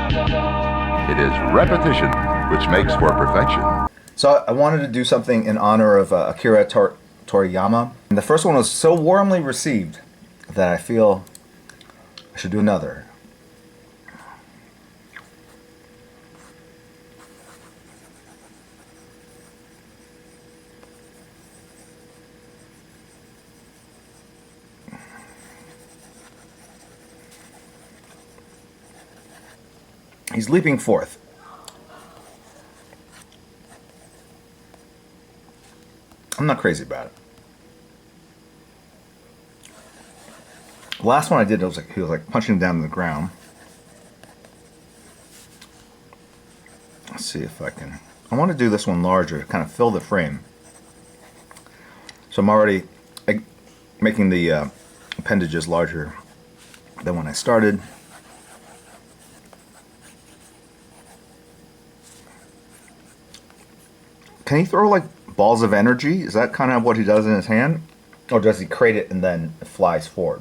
It is repetition which makes for perfection. So I wanted to do something in honor of Toriyama. And the first one was so warmly received that I feel I should do another. He's leaping forth. I'm not crazy about it. The last one I did, he was like punching down the ground. Let's see if I can. I want to do this one larger, kind of fill the frame. So I'm already making the appendages larger than when I started. Can he throw like balls of energy? Is that kind of what he does in his hand? Or does he create it and then it flies forward?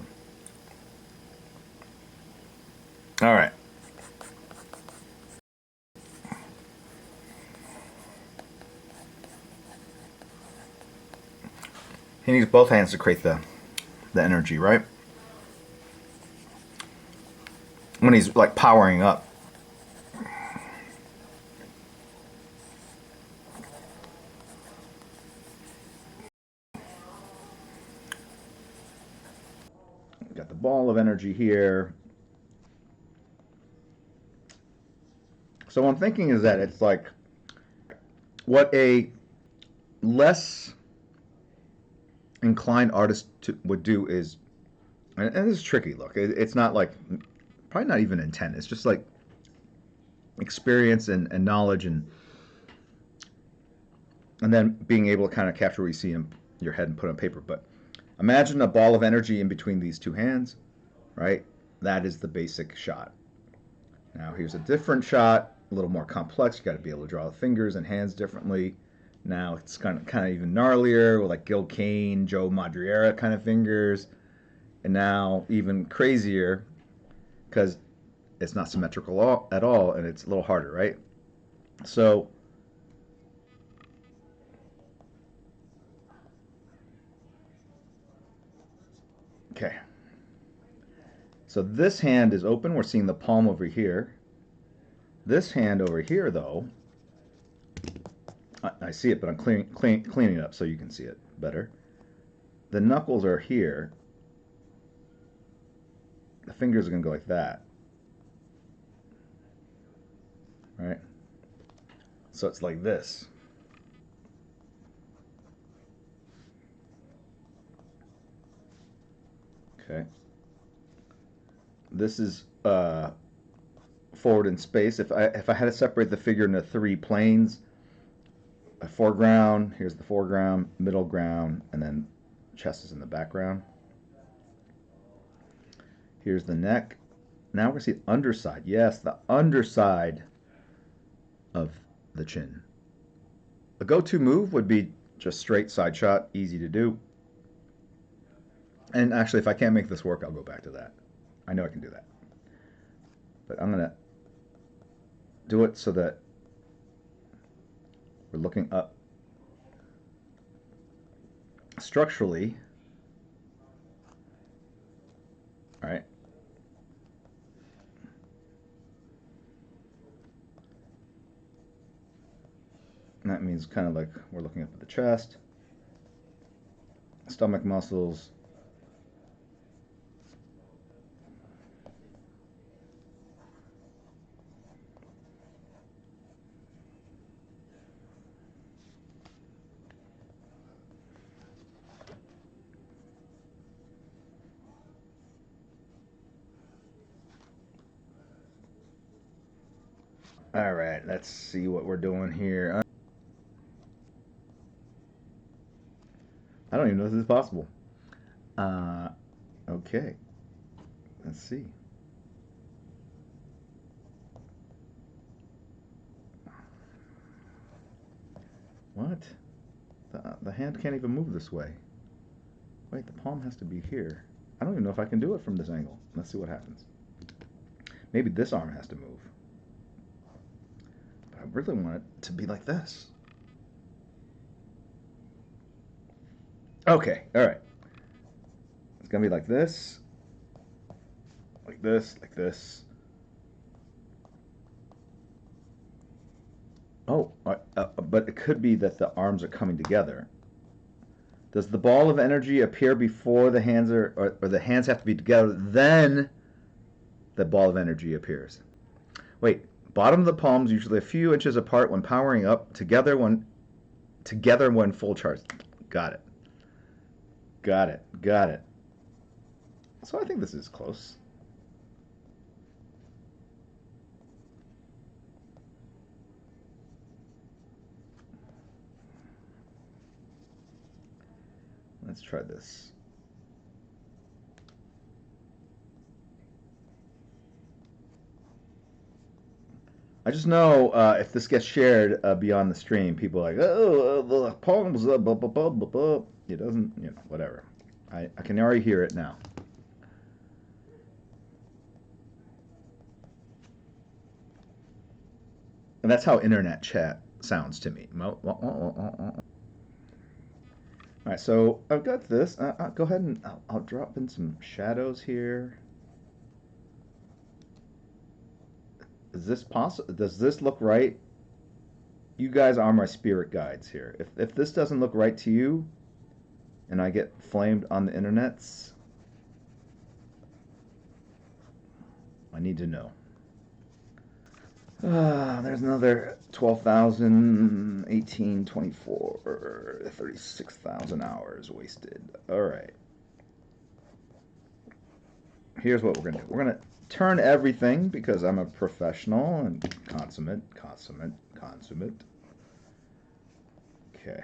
Alright. He needs both hands to create the energy, right? When he's like powering up. Got the ball of energy here. So what I'm thinking is that it's like what a less inclined artist would do is, and this is tricky. Look, it's not like, probably not even intent. It's just like experience and knowledge and then being able to kind of capture what you see in your head and put it on paper. But imagine a ball of energy in between these two hands, right? That is the basic shot. Now here's a different shot, a little more complex. You got to be able to draw the fingers and hands differently. Now it's kind of even gnarlier with like Gil Kane, Joe Madureira kind of fingers. And now even crazier because it's not symmetrical at all and it's a little harder, right? So okay. So this hand is open. We're seeing the palm over here. This hand over here, though, I see it, but I'm cleaning it up so you can see it better. The knuckles are here. The fingers are going to go like that. Right? So it's like this. Okay. This is forward in space. If I had to separate the figure into three planes, a foreground, here's the foreground, middle ground, and then chest is in the background. Here's the neck. Now we're going to see the underside. Yes, the underside of the chin. A go-to move would be just straight side shot, easy to do. And actually, if I can't make this work, I'll go back to that. I know I can do that. But I'm going to do it so that we're looking up. Structurally, all right. And that means kind of like we're looking up at the chest, stomach muscles. All right, let's see what we're doing here. I don't even know if this is possible. Okay, let's see. What? The hand can't even move this way. Wait, the palm has to be here. I don't even know if I can do it from this angle. Let's see what happens. Maybe this arm has to move. But I really want it to be like this. Okay, all right. It's gonna be like this, like this, like this. Oh, but it could be that the arms are coming together. Does the ball of energy appear before the hands or the hands have to be together, then the ball of energy appears? Wait, bottom of the palms usually a few inches apart when powering up, together when full charge. Got it. Got it. Got it. So I think this is close. Let's try this. I just know if this gets shared beyond the stream, people are like, oh, the palms, blah, blah, blah, blah, blah. It doesn't, whatever. I can already hear it now. And that's how internet chat sounds to me. All right, so I've got this. Go ahead and I'll drop in some shadows here. Is this possible? Does this look right? You guys are my spirit guides here. If this doesn't look right to you, and I get flamed on the internets, I need to know. There's another 12,000, 18, 24, 36,000 hours wasted. All right. Here's what we're going to do. We're going to turn everything because I'm a professional and consummate. Okay.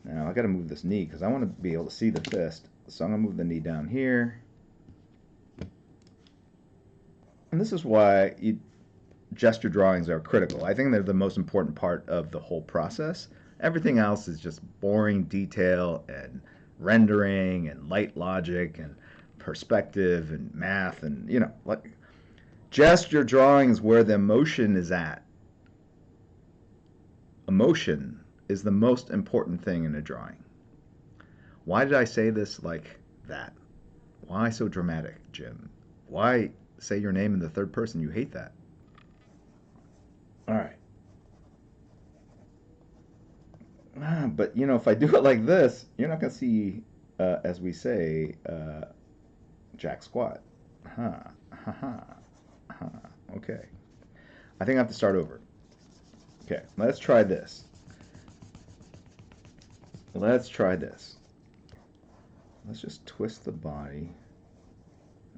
Now I got to move this knee because I want to be able to see the fist. So I'm going to move the knee down here. And this is why gesture drawings are critical. I think they're the most important part of the whole process. Everything else is just boring detail and rendering and light logic and perspective and math and, like gesture drawings where the emotion is at. Emotion is the most important thing in a drawing. Why did I say this like that? Why so dramatic, Jim? Why say your name in the third person? You hate that. All right. But, if I do it like this, you're not going to see, as we say, jack squat. Okay. I think I have to start over. Okay, let's try this. Let's just twist the body.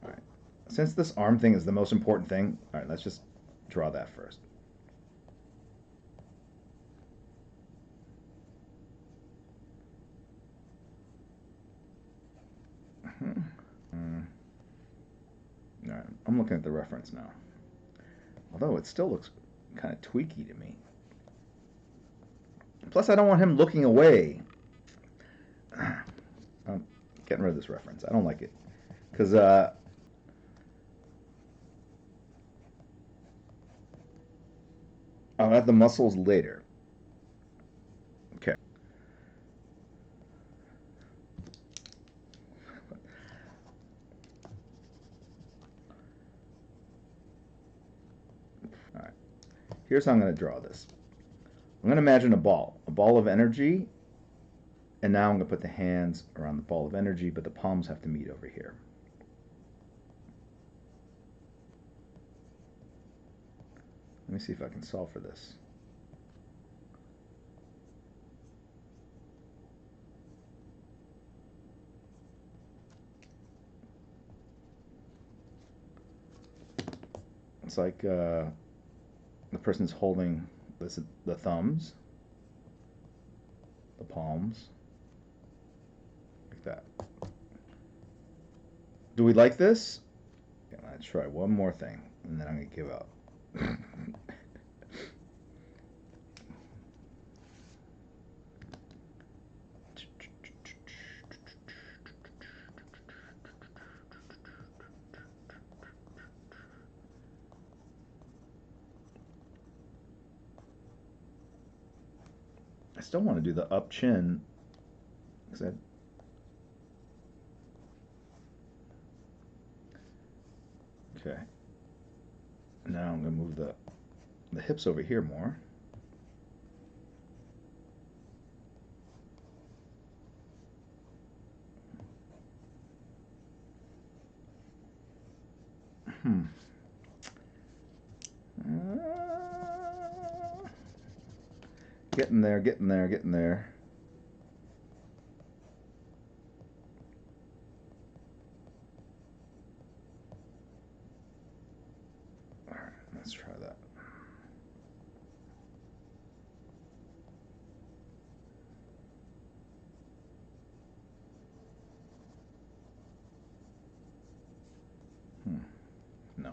All right. Since this arm thing is the most important thing, all right, let's just draw that first. All right, I'm looking at the reference now. Although it still looks kind of tweaky to me. Plus, I don't want him looking away. I'm getting rid of this reference. I don't like it. Because, I'll add the muscles later. Okay. All right. Here's how I'm going to draw this. I'm going to imagine a ball of energy, and now I'm going to put the hands around the ball of energy, but the palms have to meet over here. Let me see if I can solve for this. It's like the person's holding the thumbs, the palms, like that. Do we like this? Okay, let's try one more thing, and then I'm going to give up. still want to do the up chin. Okay. Now I'm going to move the hips over here more. Getting there, getting there, getting there. All right, let's try that. No.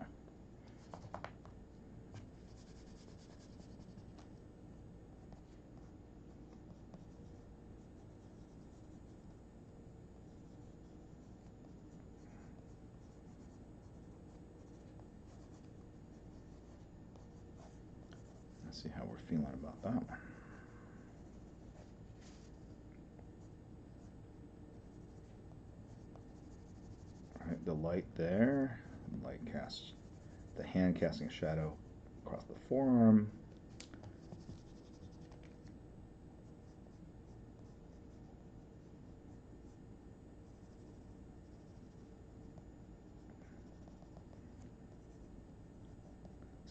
Let's see how we're feeling about that one. All right, the light there, light casts, the hand casting a shadow across the forearm.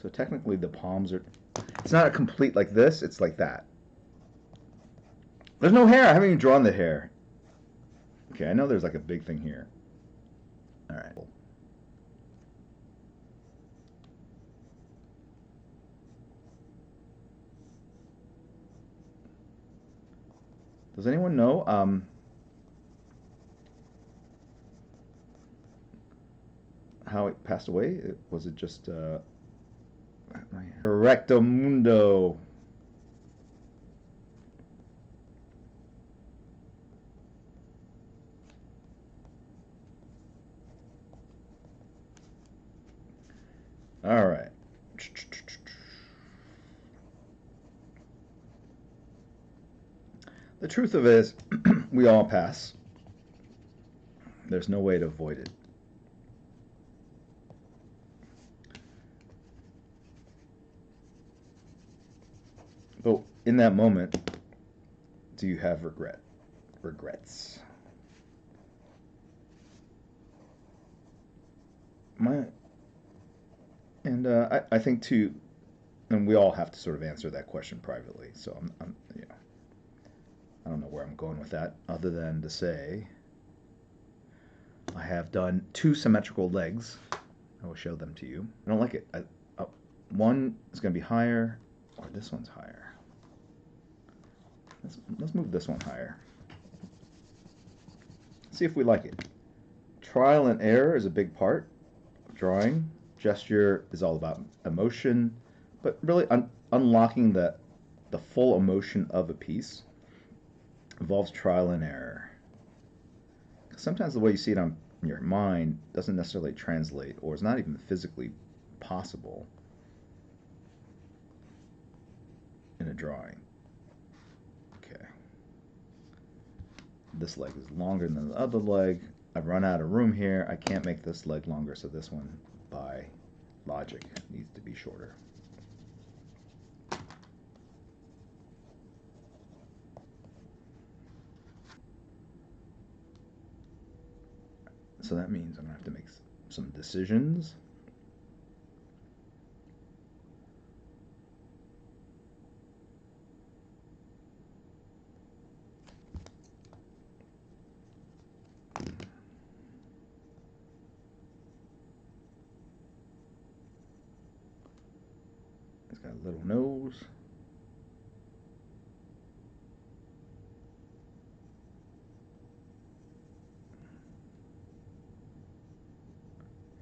So technically the palms are, it's not a complete like this, it's like that. There's no hair, I haven't even drawn the hair. Okay, I know there's like a big thing here. All right. Does anyone know how it passed away? Was it just Recto Mundo? All right. The truth of it is, we all pass. There's no way to avoid it. But in that moment, do you have regrets? I think too, and we all have to sort of answer that question privately. So I don't know where I'm going with that, other than to say I have done 2 symmetrical legs. I will show them to you. I don't like it. One is going to be higher, or this one's higher. Let's move this one higher. See if we like it. Trial and error is a big part of drawing. Gesture is all about emotion, but really unlocking the full emotion of a piece involves trial and error. Sometimes the way you see it on your mind doesn't necessarily translate, or is not even physically possible in a drawing. Okay. This leg is longer than the other leg. I've run out of room here. I can't make this leg longer, so this one, by logic, needs to be shorter. So that means I'm going to have to make some decisions. It's got a little nose.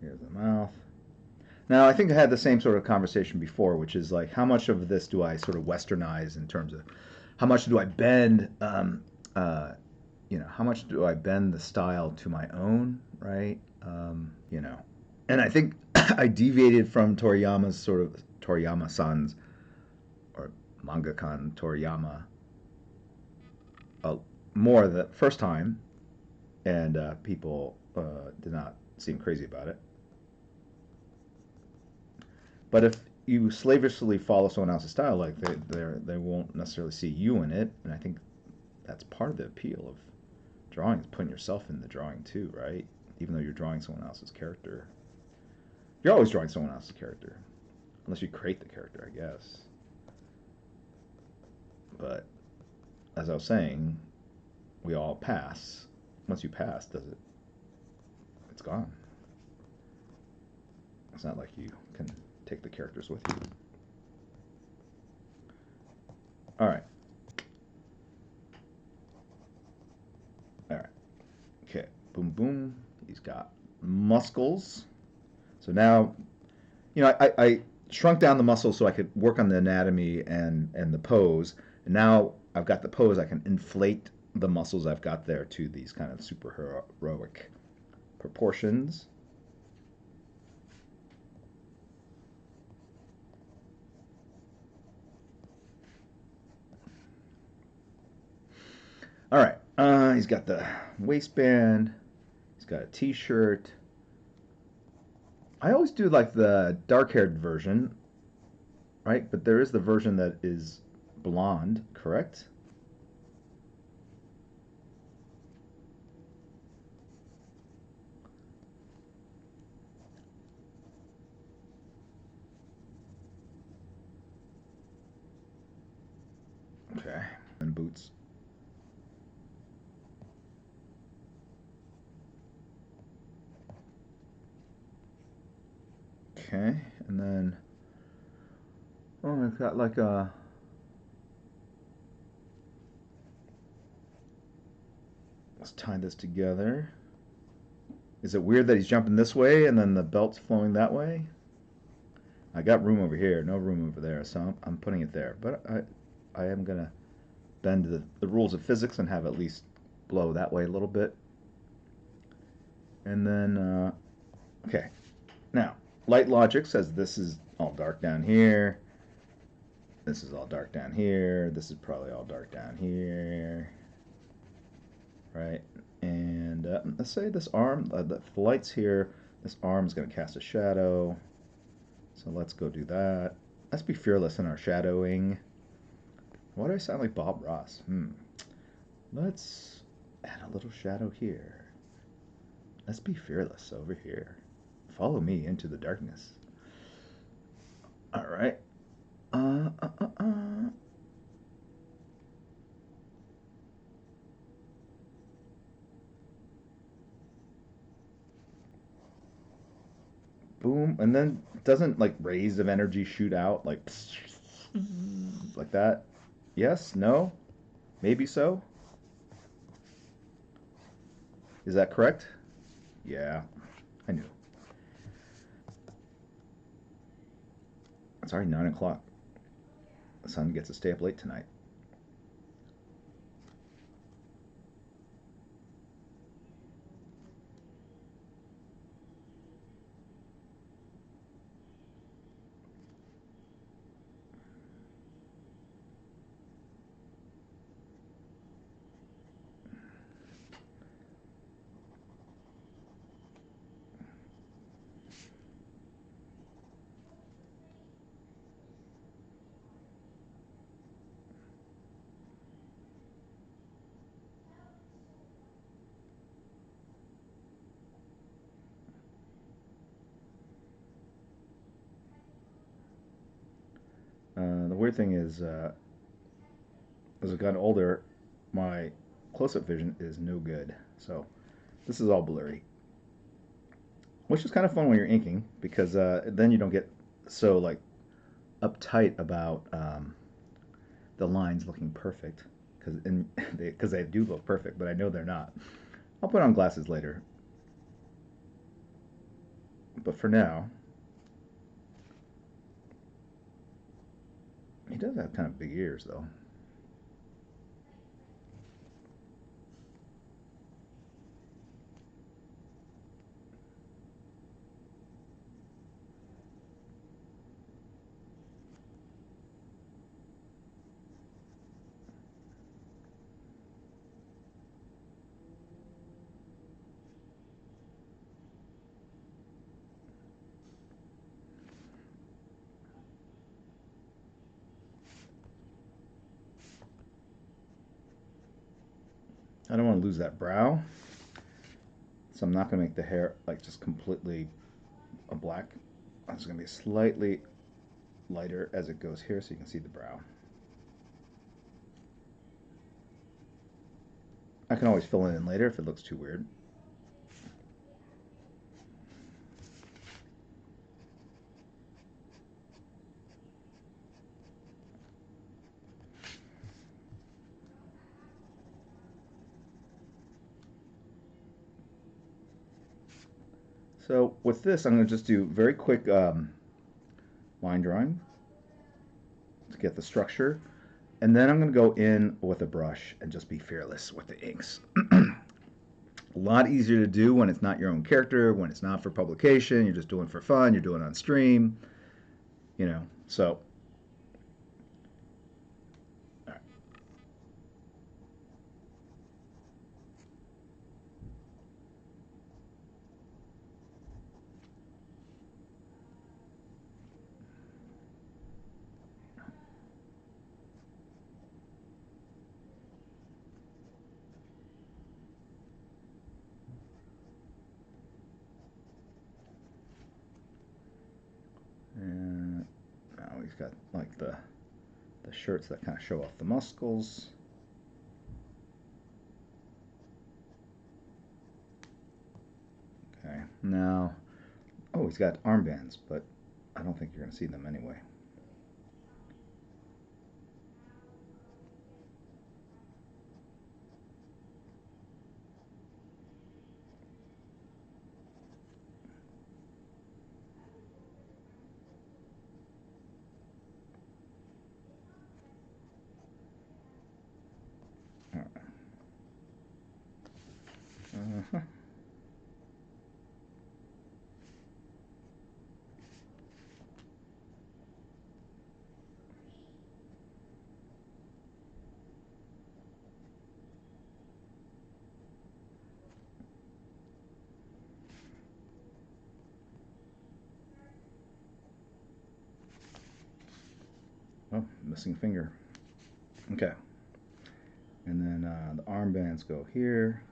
Here's the mouth. Now, I think I had the same sort of conversation before, which is like, how much of this do I sort of westernize in terms of how much do I bend, how much do I bend the style to my own, right? And I think I deviated from Toriyama-san's, or Mangakan Toriyama, more the first time, and people did not seem crazy about it. But if you slavishly follow someone else's style, like they won't necessarily see you in it, and I think that's part of the appeal of drawing is putting yourself in the drawing too, right? Even though you're drawing someone else's character, you're always drawing someone else's character, unless you create the character, I guess. But as I was saying, we all pass. Once you pass, does it? It's gone. It's not like you can take the characters with you. All right. All right. Okay. Boom, boom. He's got muscles. So now, I shrunk down the muscles so I could work on the anatomy and the pose. And now I've got the pose. I can inflate the muscles I've got there to these kind of superheroic proportions. All right. He's got the waistband. He's got a t-shirt. I always do like the dark-haired version, right? But there is the version that is blonde, correct? Okay. And boots. Okay. And then, oh, I've got like a, let's tie this together. Is it weird that he's jumping this way and then the belt's flowing that way? I got room over here, no room over there, so I'm putting it there. But I am going to bend the rules of physics and have at least blow that way a little bit. And then, okay. Now, light logic says this is all dark down here. This is all dark down here. This is probably all dark down here. Right? And let's say this arm, the light's here. This arm is going to cast a shadow. So let's go do that. Let's be fearless in our shadowing. Why do I sound like Bob Ross? Let's add a little shadow here. Let's be fearless over here. Follow me into the darkness. All right. Boom, and then doesn't like rays of energy shoot out like like that? Yes? No? Maybe so? Is that correct? Yeah, I knew. It's already 9 o'clock. The sun gets to stay up late tonight. The weird thing is, as I've gotten older, my close-up vision is no good. So this is all blurry, which is kind of fun when you're inking because then you don't get so like uptight about the lines looking perfect because they do look perfect, but I know they're not. I'll put on glasses later, but for now, he does have kind of big ears though. I don't want to lose that brow, so I'm not going to make the hair like just completely a black. It's going to be slightly lighter as it goes here so you can see the brow. I can always fill it in later if it looks too weird. So with this, I'm going to just do very quick line drawing to get the structure. And then I'm going to go in with a brush and just be fearless with the inks. A lot easier to do when it's not your own character, when it's not for publication, you're just doing for fun, you're doing it on stream, you know. So, all right. And now he's got like the shirts that kind of show off the muscles. Okay, now, oh, he's got armbands, but I don't think you're going to see them anyway. All right. Uh-huh. Oh, missing finger. Okay. And then the armbands go here.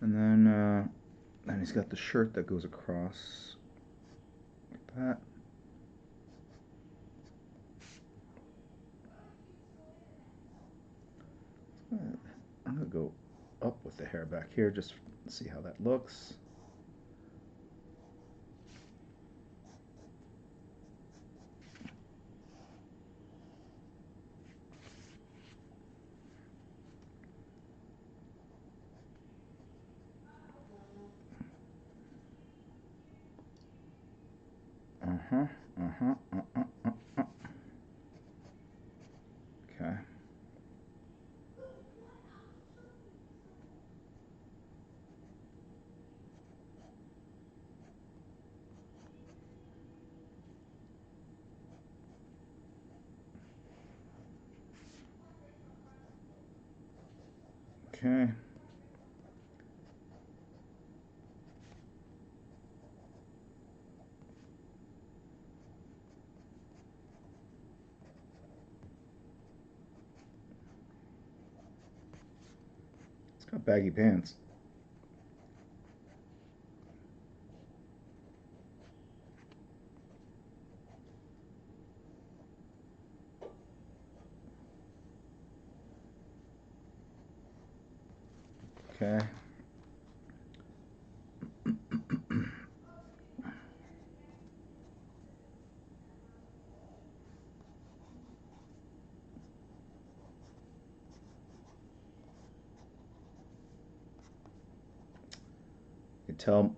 And then he's got the shirt that goes across like that. I'm gonna go up with the hair back here, just see how that looks. Uh-huh, uh-huh, uh-uh. Okay. Okay. It's got baggy pants. Okay. You can tell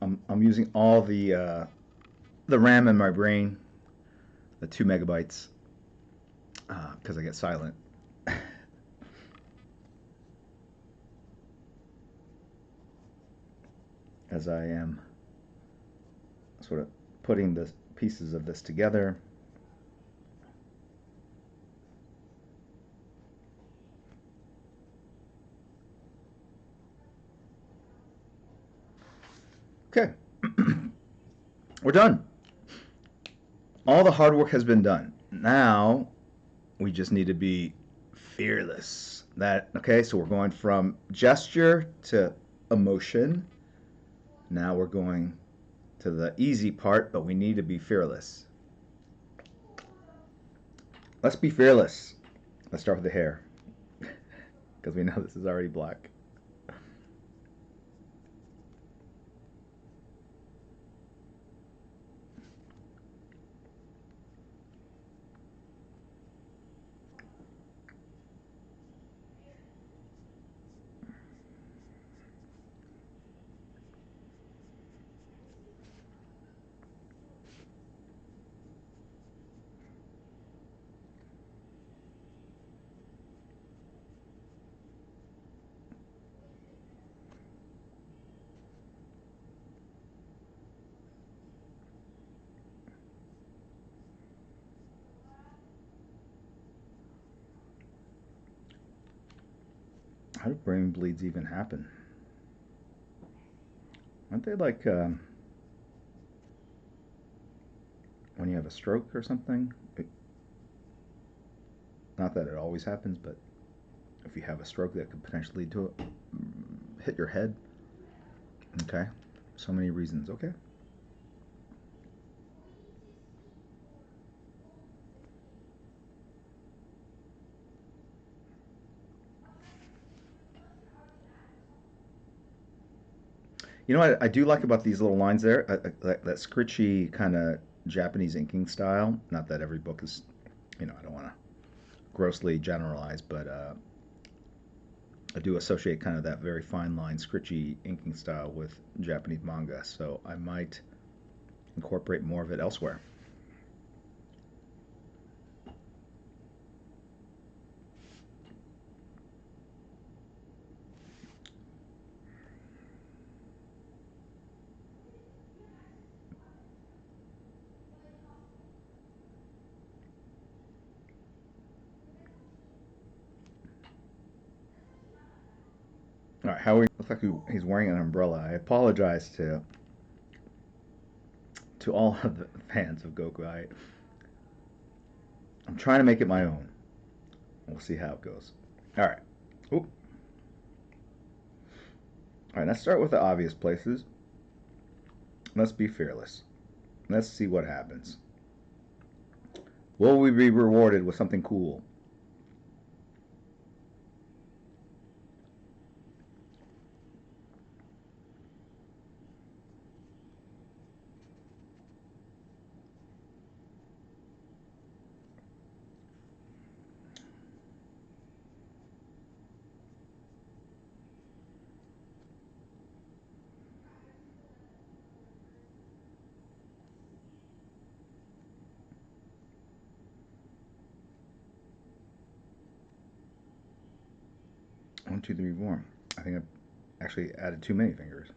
I'm using all the RAM in my brain, the 2 MB, because I get silent. As I am sort of pieces of this together. Okay, we're done. All the hard work has been done. Now we just need to be fearless. Okay, so we're going from gesture to emotion. Now we're going to the easy part, but we need to be fearless. Let's be fearless. Let's start with the hair, because we know this is already black. How do brain bleeds even happen? Aren't they like when you have a stroke or something? Not that it always happens, but if you have a stroke, that could potentially lead to hit your head. Okay, so many reasons. Okay. You know what I do like about these little lines there? That scritchy kind of Japanese inking style. Not that every book is, I don't want to grossly generalize, but I do associate kind of that very fine line, scritchy inking style with Japanese manga. So I might incorporate more of it elsewhere. All right, Howie looks like he's wearing an umbrella. I apologize to all of the fans of Goku. I'm trying to make it my own. We'll see how it goes. All right. Oop. All right, let's start with the obvious places. Let's be fearless. Let's see what happens. Will we be rewarded with something cool? One, two, three, four. I think I actually added too many fingers.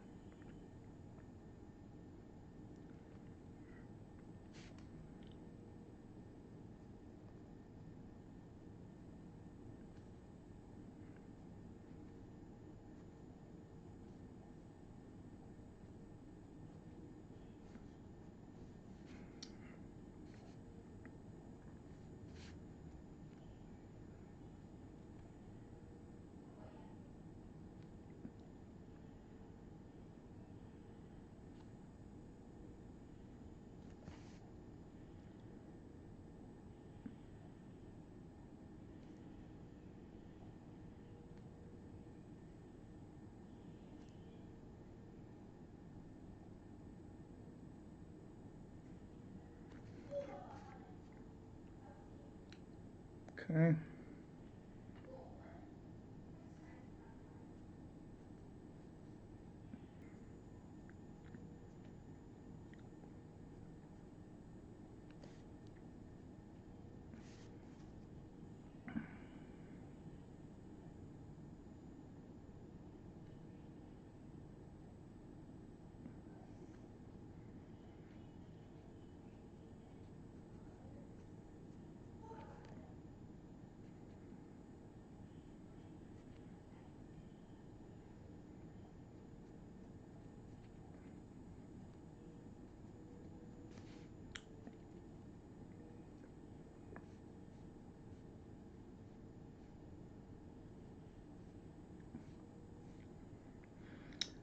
Okay.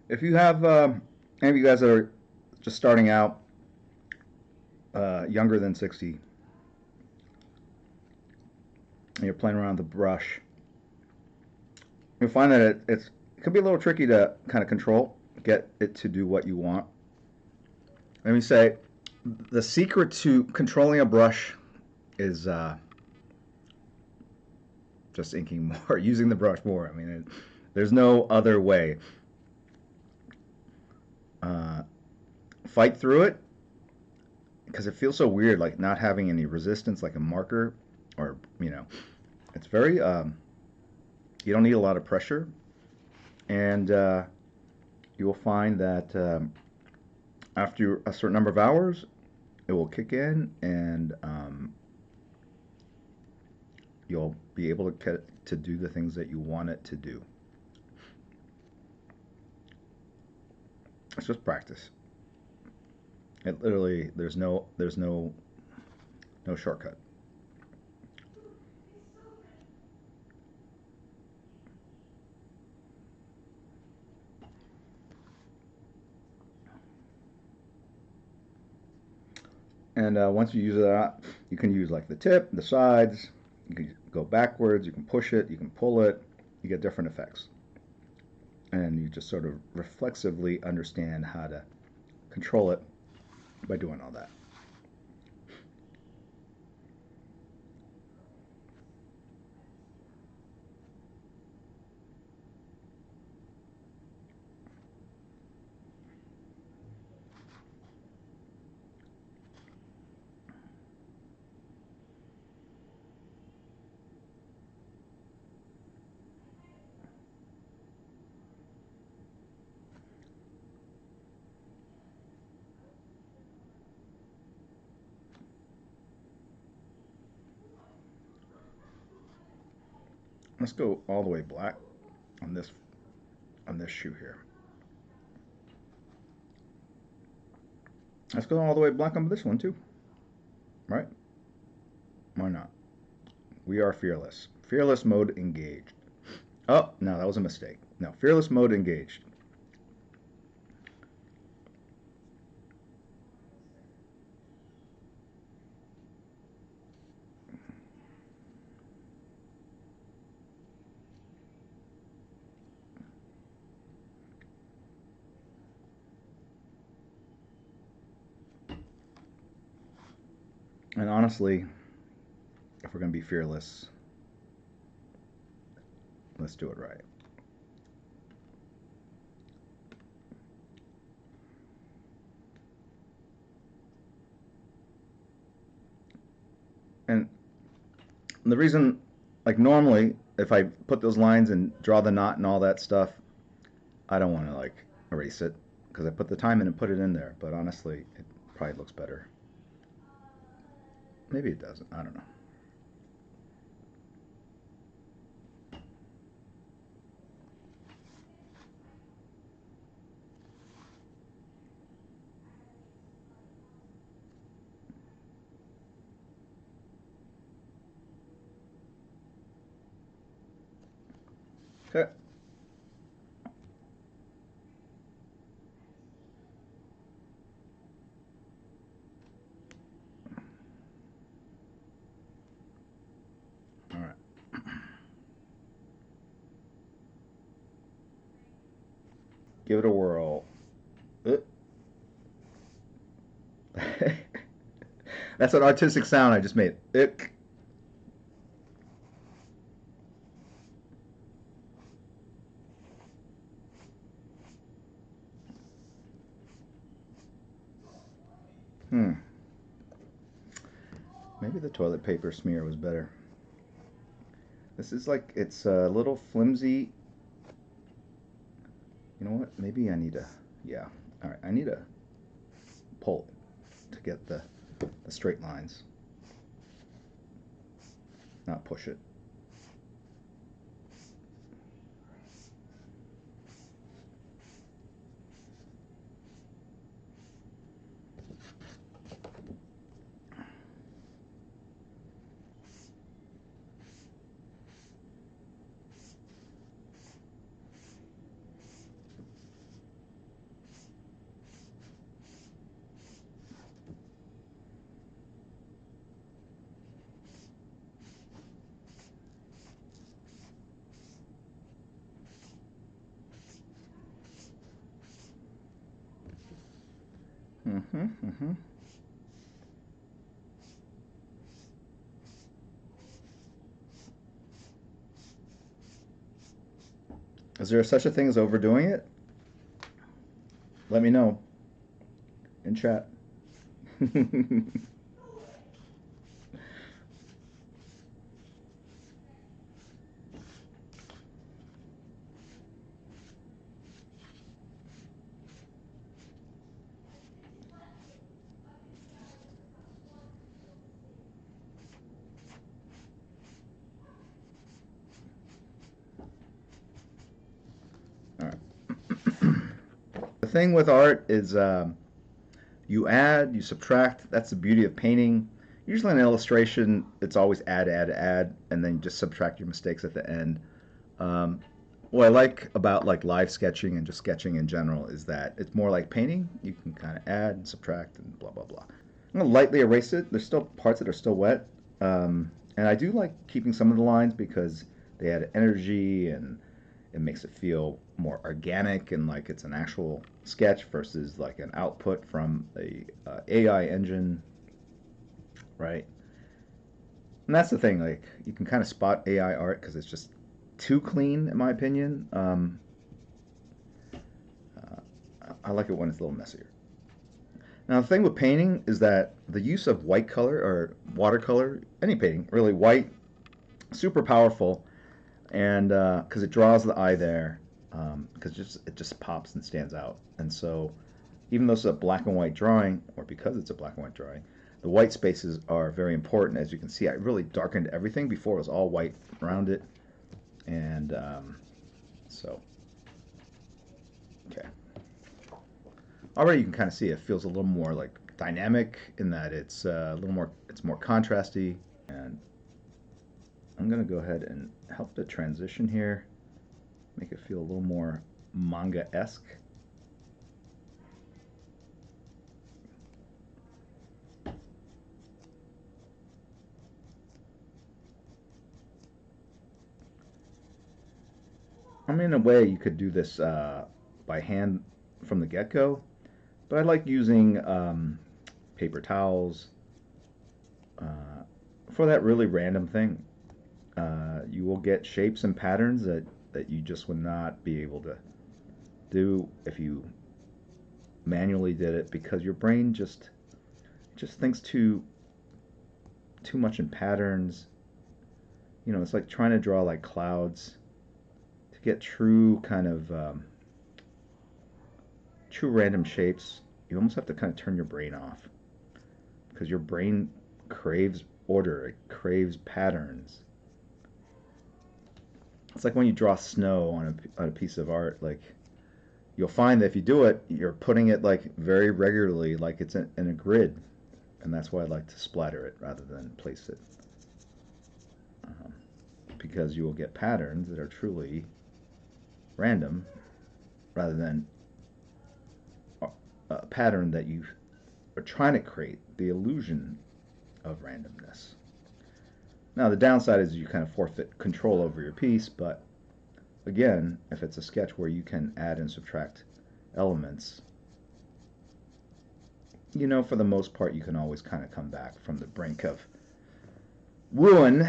If you have any of you guys that are just starting out, younger than 60, and you're playing around with the brush, you'll find that it can be a little tricky to kind of control, get it to do what you want. Let me say, the secret to controlling a brush is just inking more, using the brush more. I mean, there's no other way. Fight through it, because it feels so weird, like not having any resistance, like a marker, or it's very. You don't need a lot of pressure, and you will find that after a certain number of hours, it will kick in, and you'll be able to get to do the things that you want it to do. It's just practice. It literally, there's no shortcut. And once you use that, you can use like the tip, the sides. You can go backwards. You can push it. You can pull it. You get different effects, and you just sort of reflexively understand how to control it by doing all that. Let's go all the way black on this shoe here. Let's go all the way black on this one too. Right? Why not? We are fearless. Fearless mode engaged. Oh, no, that was a mistake. No, fearless mode engaged. And honestly, if we're going to be fearless, let's do it right. And the reason, like normally, if I put those lines and draw the knot and all that stuff, I don't want to like erase it because I put the time in and put it in there. But honestly, it probably looks better. Maybe it doesn't. I don't know. Okay. All right. Give it a whirl. That's an artistic sound I just made. Ick. Hmm. Maybe the toilet paper smear was better. This is like, it's a little flimsy. You know what? Maybe I need to, yeah. All right, I need to pull it to get the straight lines. Not push it. Mm-hmm. Is there such a thing as overdoing it? Let me know in chat. All right. The thing with art is you add, you subtract. That's the beauty of painting. Usually in an illustration, it's always add, add, add, and then you just subtract your mistakes at the end. Um, what I like about like live sketching and just sketching in general is that it's more like painting. You can kind of add and subtract and blah blah blah. I'm gonna lightly erase it. There's still parts that are still wet, and I do like keeping some of the lines because they add energy and it makes it feel more organic and like it's an actual sketch versus like an output from a AI engine, right? And that's the thing, like you can kind of spot AI art because it's just too clean, in my opinion. I like it when it's a little messier. Now, the thing with painting is that the use of white color or watercolor, any painting, really white, super powerful, and because it draws the eye there, because it just pops and stands out. And so, even though it's a black and white drawing, or because it's a black and white drawing, the white spaces are very important. As you can see, I really darkened everything before it was all white around it, and so okay. Already you can kind of see it feels a little more like dynamic in that it's a little more, it's more contrasty. And I'm gonna go ahead and help the transition here, make it feel a little more manga-esque. I mean, in a way, you could do this by hand from the get-go, but I like using paper towels for that really random thing. You will get shapes and patterns that you just would not be able to do if you manually did it because your brain just thinks too much in patterns. You know, it's like trying to draw like clouds to get true kind of true random shapes. You almost have to kind of turn your brain off because your brain craves order, it craves patterns. It's like when you draw snow on a piece of art, like you'll find that if you do it, you're putting it like very regularly, like it's in a grid, and that's why I like to splatter it rather than place it, because you will get patterns that are truly random rather than a pattern that you are trying to create the illusion of randomness. Now, the downside is you kind of forfeit control over your piece, but again, if it's a sketch where you can add and subtract elements, you know, for the most part, you can always kind of come back from the brink of ruin.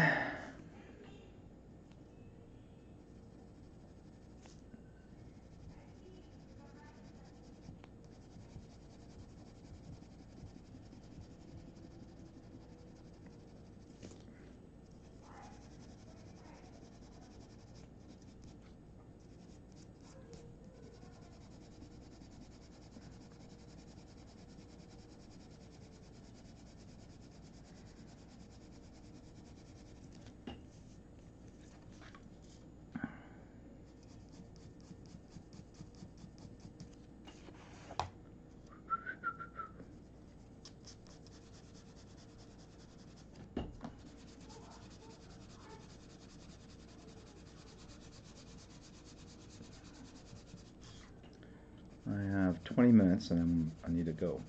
I have 20 minutes and I need to go.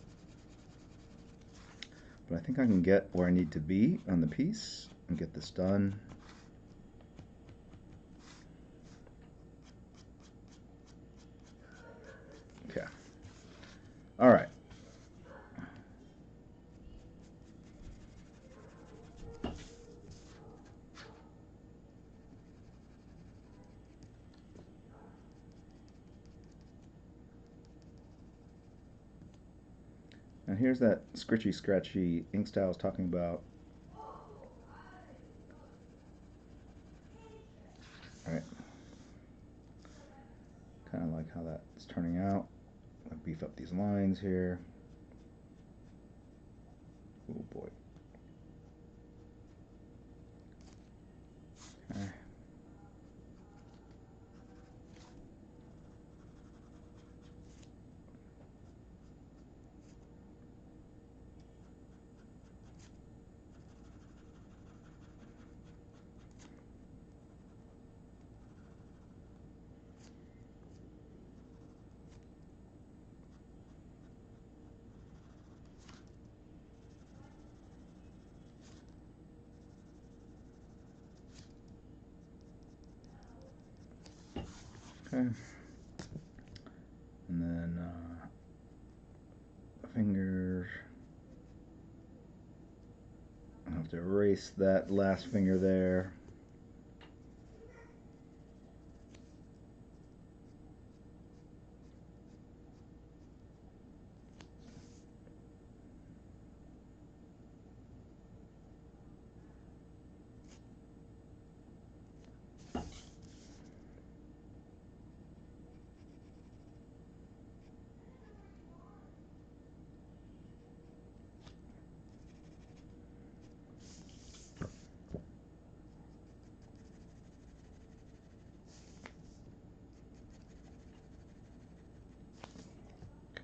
But I think I can get where I need to be on the piece and get this done. Okay. All right. here's that scritchy, scratchy ink style I was talking about. All right. Kind of like how that's turning out. I'll beef up these lines here. Oh boy. Okay. Okay. And then fingers. I have to erase that last finger there.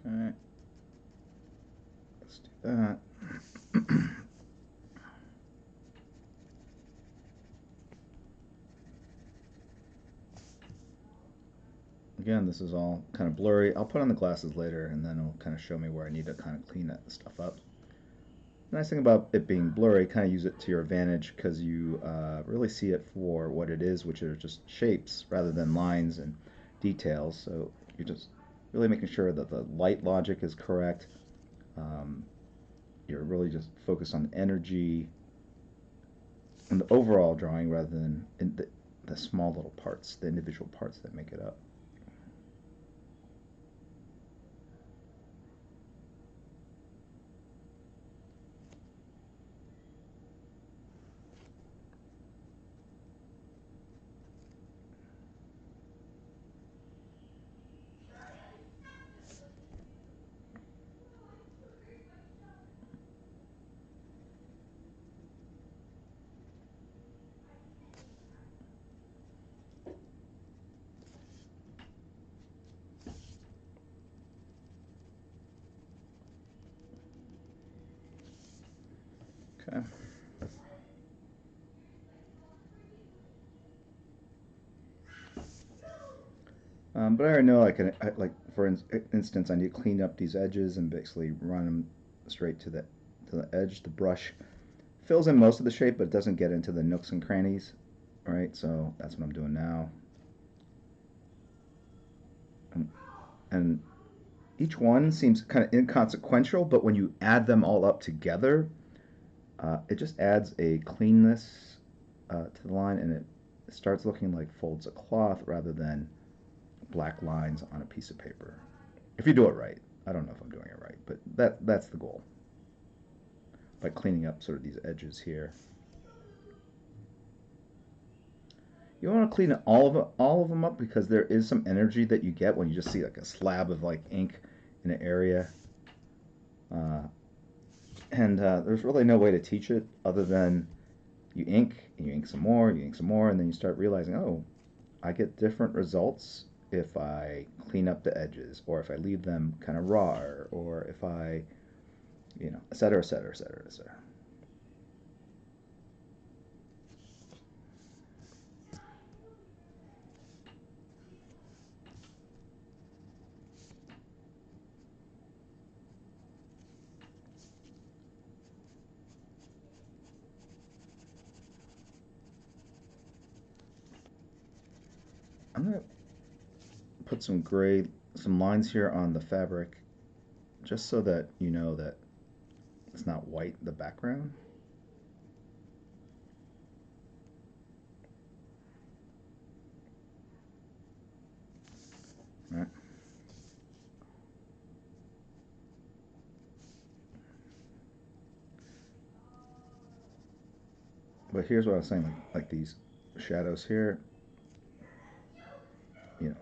Okay. Let's do that. Again, this is all kind of blurry. I'll put on the glasses later, and then it'll kind of show me where I need to kind of clean that stuff up. The nice thing about it being blurry, kind of use it to your advantage because you really see it for what it is, which are just shapes rather than lines and details. So you're just really making sure that the light logic is correct. You're really just focused on energy and the overall drawing rather than in the small little parts, the individual parts that make it up. Okay. But I already know like for instance, I need to clean up these edges and basically run them straight to the edge. The brush fills in most of the shape, but it doesn't get into the nooks and crannies, right? So that's what I'm doing now. And each one seems kind of inconsequential, but when you add them all up together, it just adds a cleanness to the line, and it starts looking like folds of cloth rather than black lines on a piece of paper. If you do it right. I don't know if I'm doing it right, but that's the goal. By cleaning up sort of these edges here. You want to clean all of them up because there is some energy that you get when you just see like a slab of like ink in an area. And there's really no way to teach it other than you ink, and you ink some more, you ink some more, and then you start realizing, oh, I get different results if I clean up the edges, or if I leave them kind of raw, or if I, et cetera, et cetera, et cetera, et cetera. I'm going to put some lines here on the fabric, just so that you know that it's not white in the background. All right. But here's what I was saying, like these shadows here, you know.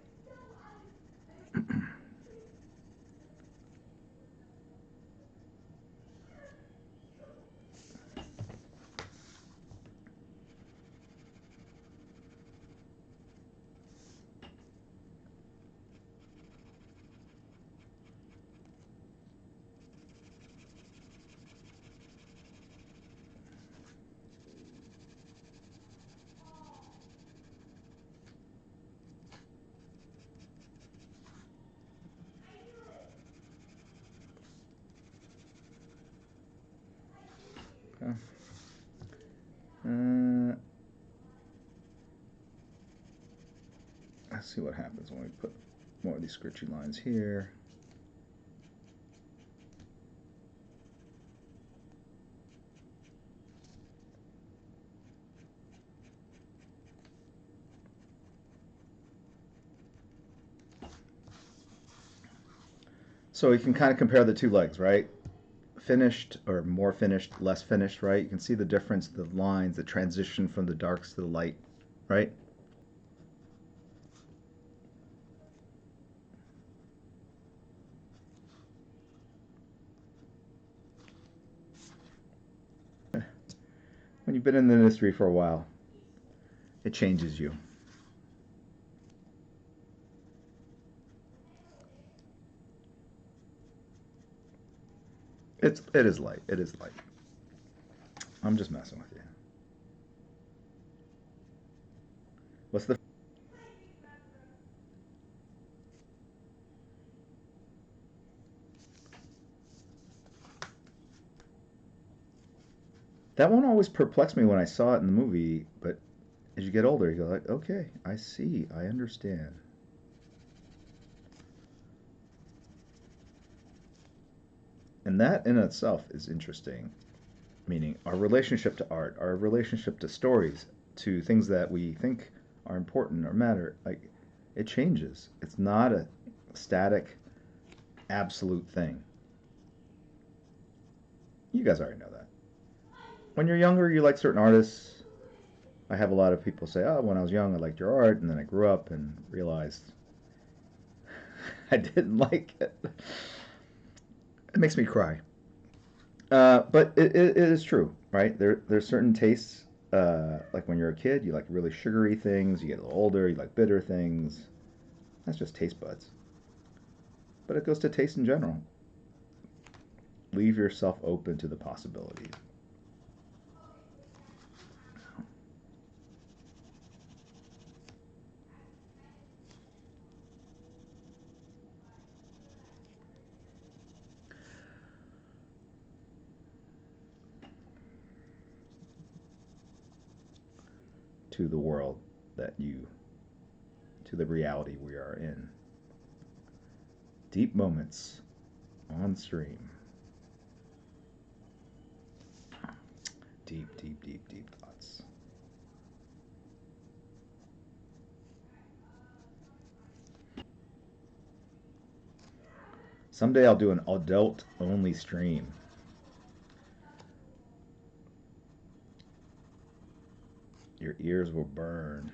Let's see what happens when we put more of these scritchy lines here. So you can kind of compare the two legs, right? Finished or more finished, less finished, right? You can see the difference, the lines, the transition from the darks to the light, right? When you've been in the industry for a while, it changes you. It is light. It is light. I'm just messing with you. What's the That one always perplexed me when I saw it in the movie, but as you get older, you go like, okay, I see, I understand. And that in itself is interesting, meaning our relationship to art, our relationship to stories, to things that we think are important or matter, like it changes. It's not a static, absolute thing. You guys already know that. When you're younger, you like certain artists. I have a lot of people say, oh, when I was young, I liked your art, and then I grew up and realized I didn't like it. It makes me cry. But it is true, right? There's certain tastes. Like when you're a kid, you like really sugary things. You get a little older, you like bitter things. That's just taste buds. But it goes to taste in general. Leave yourself open to the possibilities. To the world that you, to the reality we are in. Deep moments on stream. Deep, deep, deep, deep thoughts. Someday I'll do an adult only stream. Your ears will burn.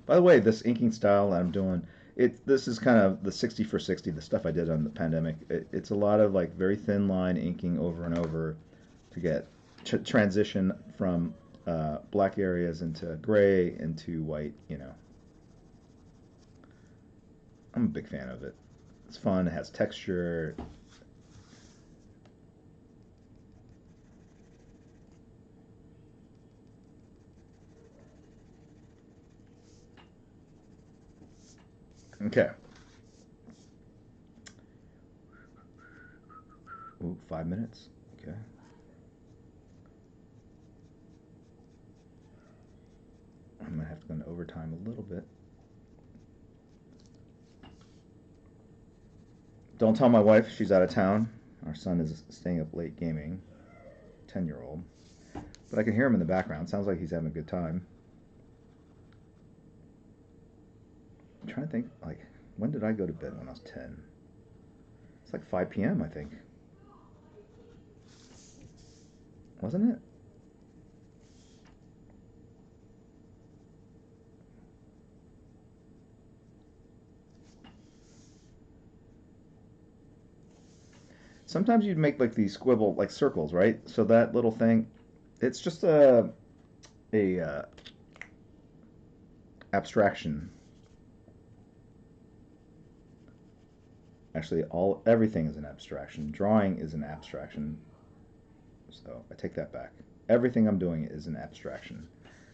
By the way, this inking style that I'm doing, this is kind of the 60 for 60, the stuff I did on the pandemic. It's a lot of like very thin line inking over and over to get transition from black areas into gray into white, you know. I'm a big fan of it. It's fun, it has texture. Okay. Ooh, 5 minutes. Okay. I'm gonna have to go into overtime a little bit. Don't tell my wife, she's out of town. Our son is staying up late gaming. 10-year-old. But I can hear him in the background. Sounds like he's having a good time. I'm trying to think, like, When did I go to bed when I was 10? It's like 5 p.m., I think. Wasn't it? Sometimes you'd make like these squibble like circles, right? So that little thing, it's just a abstraction. Actually, everything is an abstraction. Drawing is an abstraction. So I take that back. Everything I'm doing is an abstraction.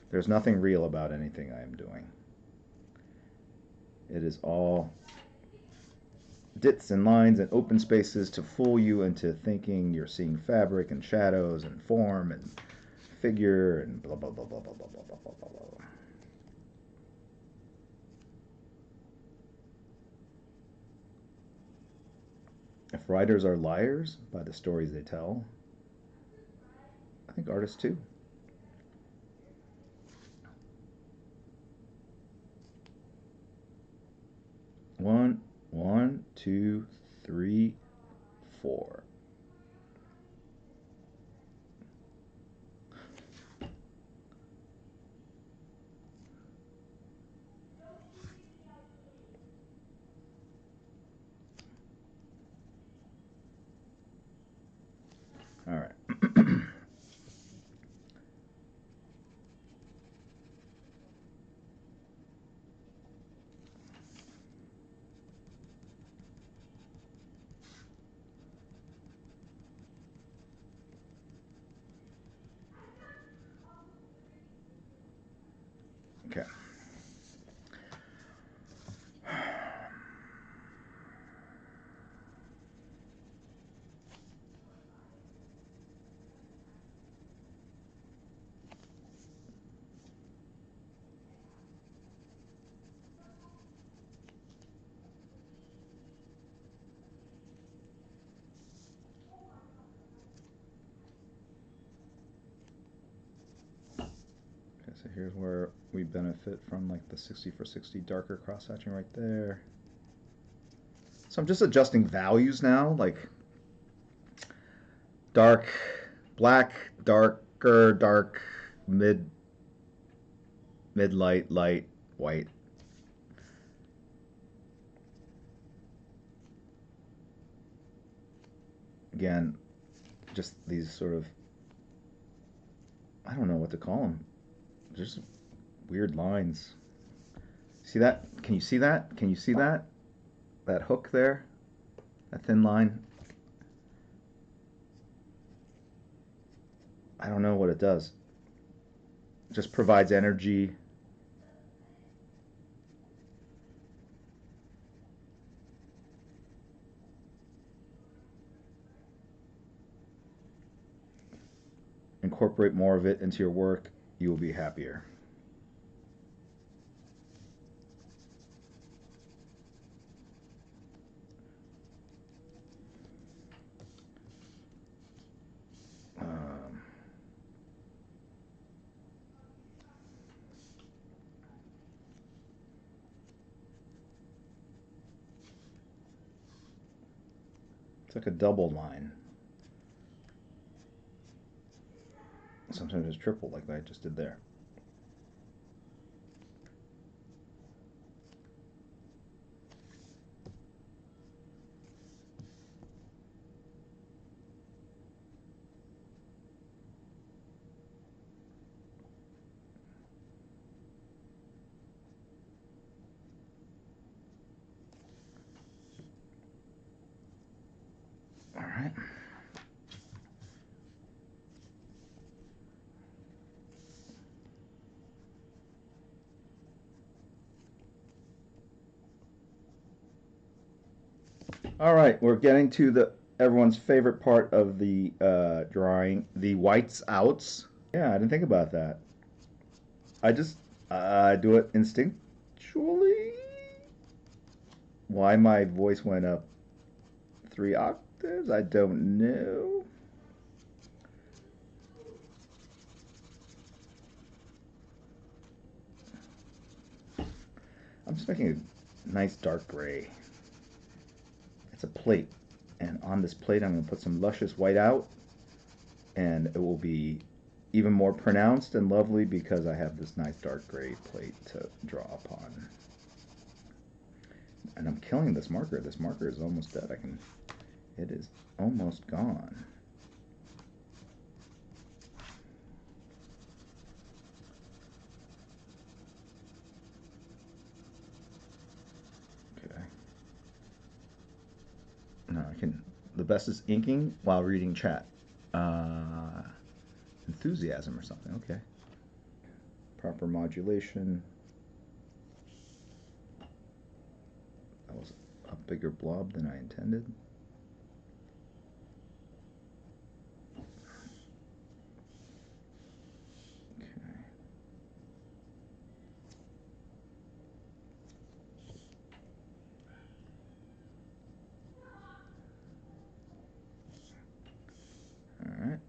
There's nothing real about anything I am doing. It is all dits and lines and open spaces to fool you into thinking you're seeing fabric and shadows and form and figure and blah blah blah blah blah blah blah blah blah blah. If writers are liars by the stories they tell, I think artists too. One, two, three, four. All right. Okay. So here's where we benefit from like the 60 for 60 darker cross hatching right there. So I'm just adjusting values now, like dark, black, darker, dark, mid light, light, white. Again, just these sort of, I don't know what to call them. Just weird lines. See that? Can you see that? Can you see that? That hook there? That thin line? I don't know what it does. It just provides energy. Incorporate more of it into your work, you will be happier. It's like a double line. Sometimes it's triple like I just did there. All right. All right, we're getting to the everyone's favorite part of the drawing, the whites outs. Yeah, I didn't think about that. I just do it instinctually. Why my voice went up 3 octaves, I don't know. I'm just making a nice dark gray. It's a plate, and on this plate I'm going to put some luscious white out, and it will be even more pronounced and lovely because I have this nice dark gray plate to draw upon. And I'm killing this marker. This marker is almost dead. It is almost gone. Okay. Now the best is inking while reading chat. Enthusiasm or something, okay. Proper modulation. That was a bigger blob than I intended. Alright.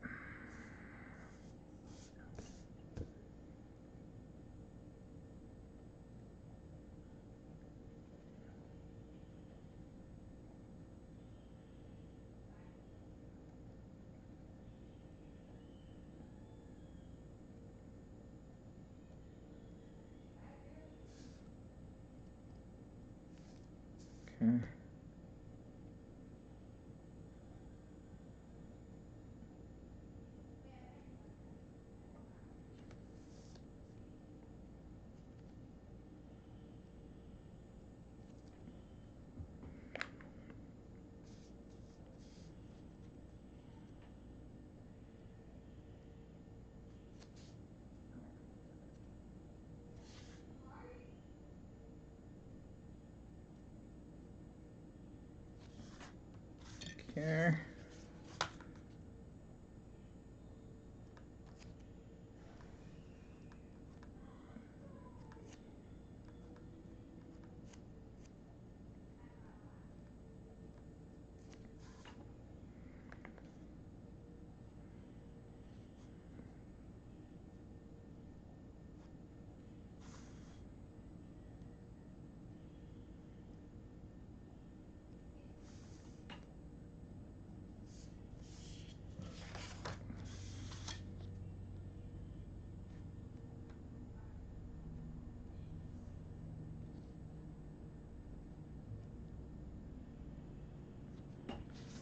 Okay. Okay.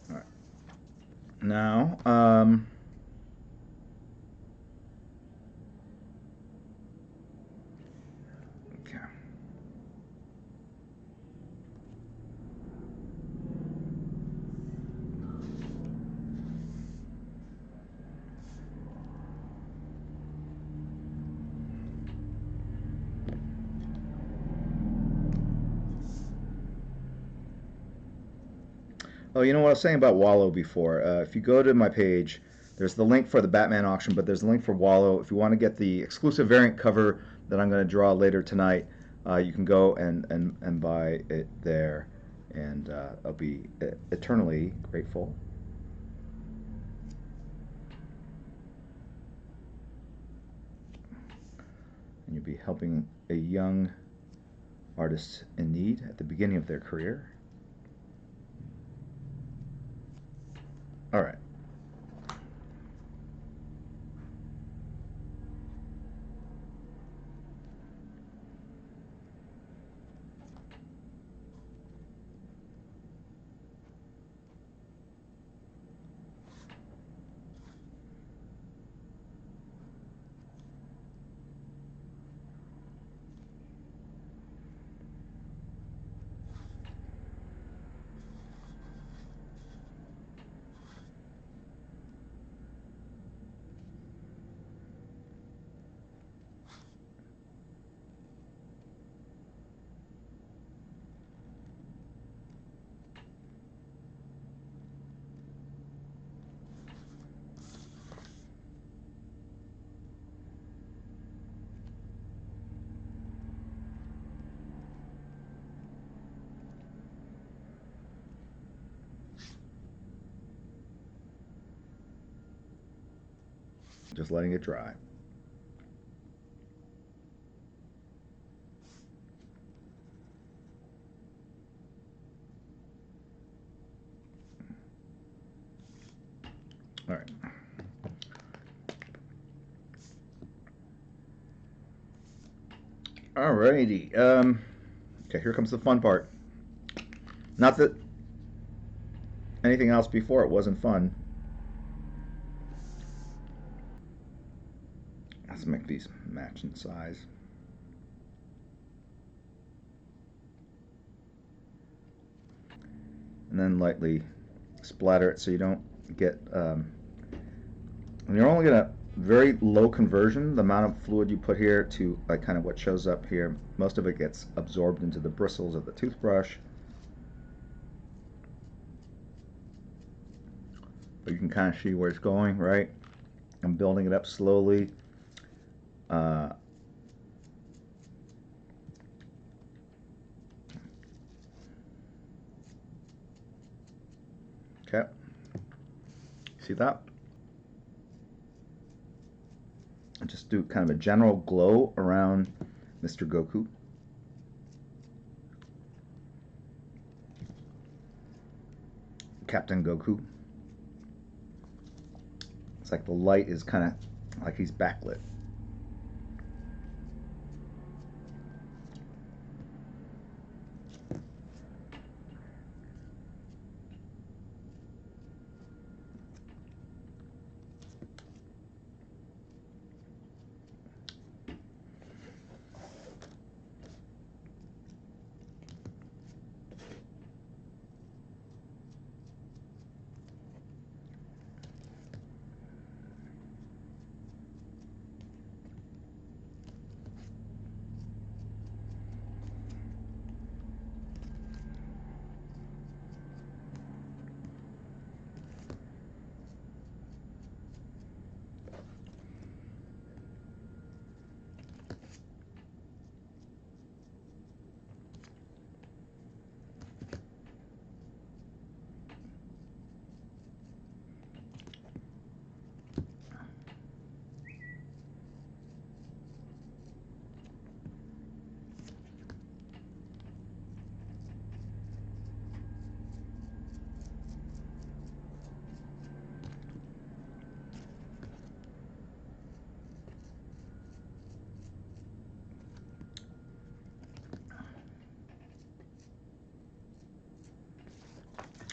All right. Now, okay. Oh, you know what I was saying about Wallow before? If you go to my page, there's the link for the Batman auction, but there's a link for Wallow. If you want to get the exclusive variant cover that I'm going to draw later tonight, you can go and buy it there, and I'll be eternally grateful. And you'll be helping a young artist in need at the beginning of their career. All right. Just letting it dry. Alrighty. Okay, here comes the fun part. Not that anything else before it wasn't fun. Let's make these match in size. And then lightly splatter it so you don't get. When you're only gonna very low conversion, the amount of fluid you put here to like kind of what shows up here, most of it gets absorbed into the bristles of the toothbrush. But you can kind of see where it's going, right? I'm building it up slowly. Okay. See that? And just do kind of a general glow around Mr. Goku. Captain Goku. It's like the light is kind of like he's backlit.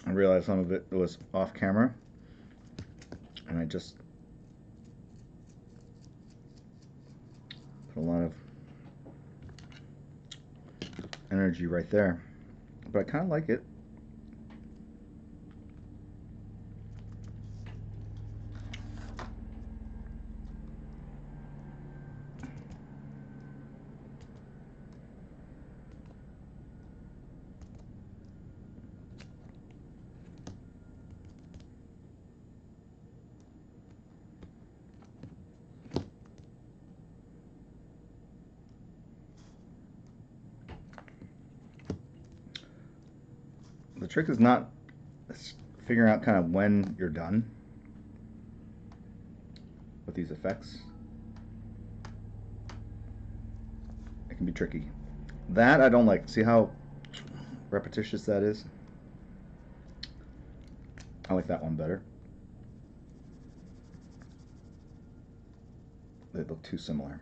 I realized some of it was off camera, and I just put a lot of energy right there. But I kind of like it. The trick is not figuring out kind of when you're done with these effects. It can be tricky. That I don't like. See how repetitious that is? I like that one better. They look too similar.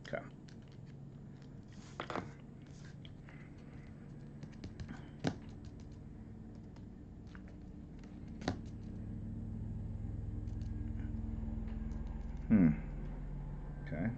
Okay. Okay.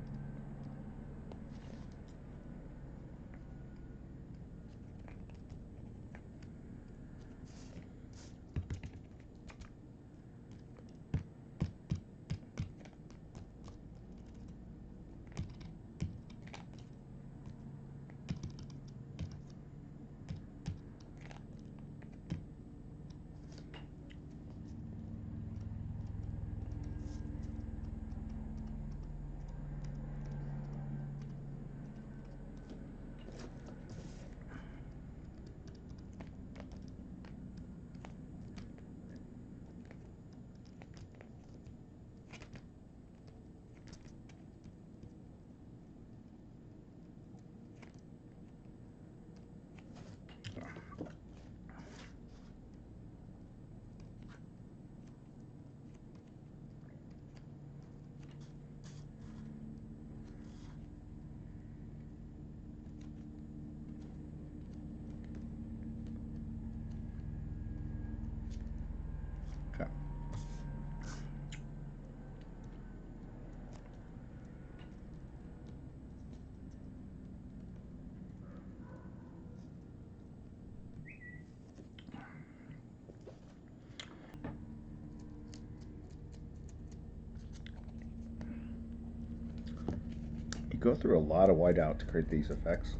go through a lot of whiteout to create these effects.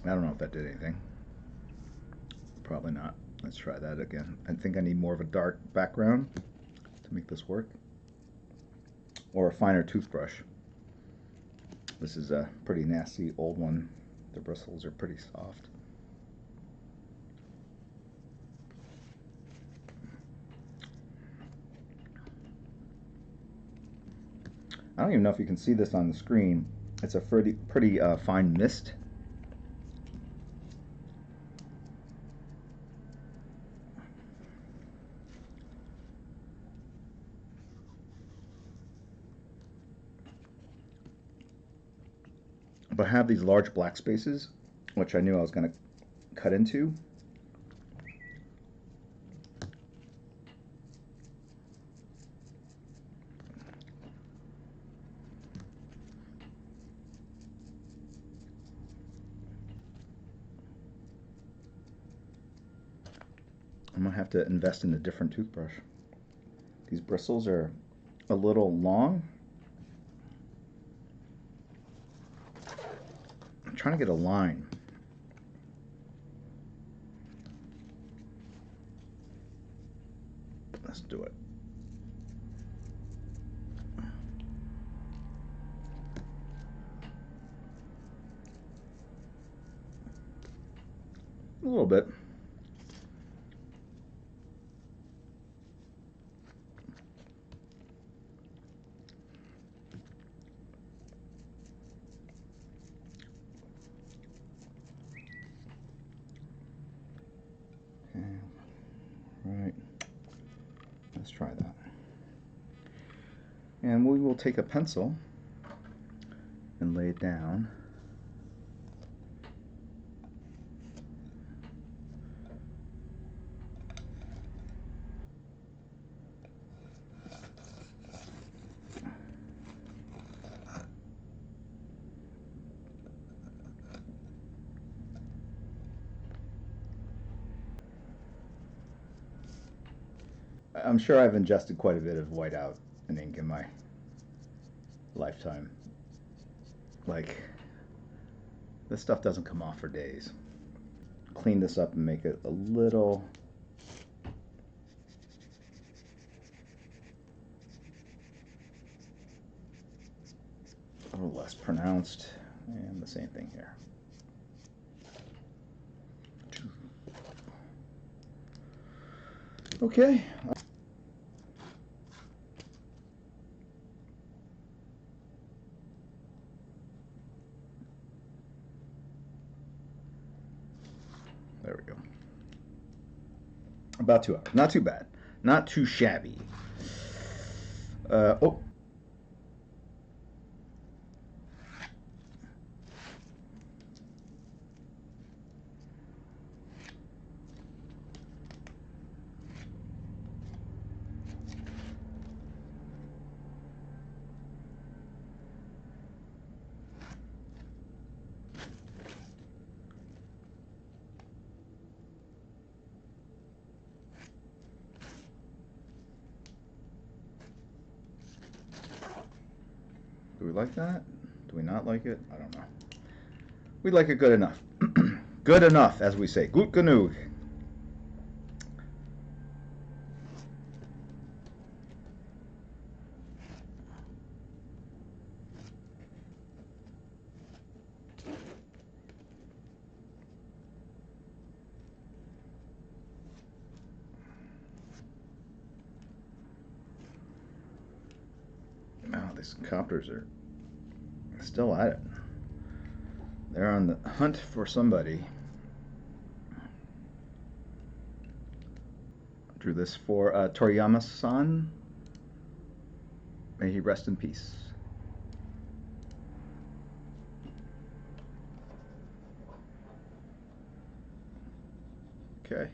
I don't know if that did anything. Probably not. Let's try that again. I think I need more of a dark background to make this work. Or a finer toothbrush. This is a pretty nasty old one. The bristles are pretty soft. I don't even know if you can see this on the screen. It's a pretty fine mist. But I have these large black spaces, which I knew I was going to cut into. I'm going to have to invest in a different toothbrush. These bristles are a little long. I'm trying to get a line. Let's do it. A little bit. Right. Let's try that. And we will take a pencil and lay it down. I'm sure I've ingested quite a bit of whiteout and ink in my lifetime. Like, this stuff doesn't come off for days. Clean this up and make it a little less pronounced, and the same thing here. Okay. There we go. About 2 hours. Not too bad. Not too shabby. Oh. Do we like that? Do we not like it? I don't know. We like it good enough. Good enough, as we say. Gut genug. Oh, these copters are still at it. They're on the hunt for somebody. Drew this for Toriyama-san. May he rest in peace. Okay.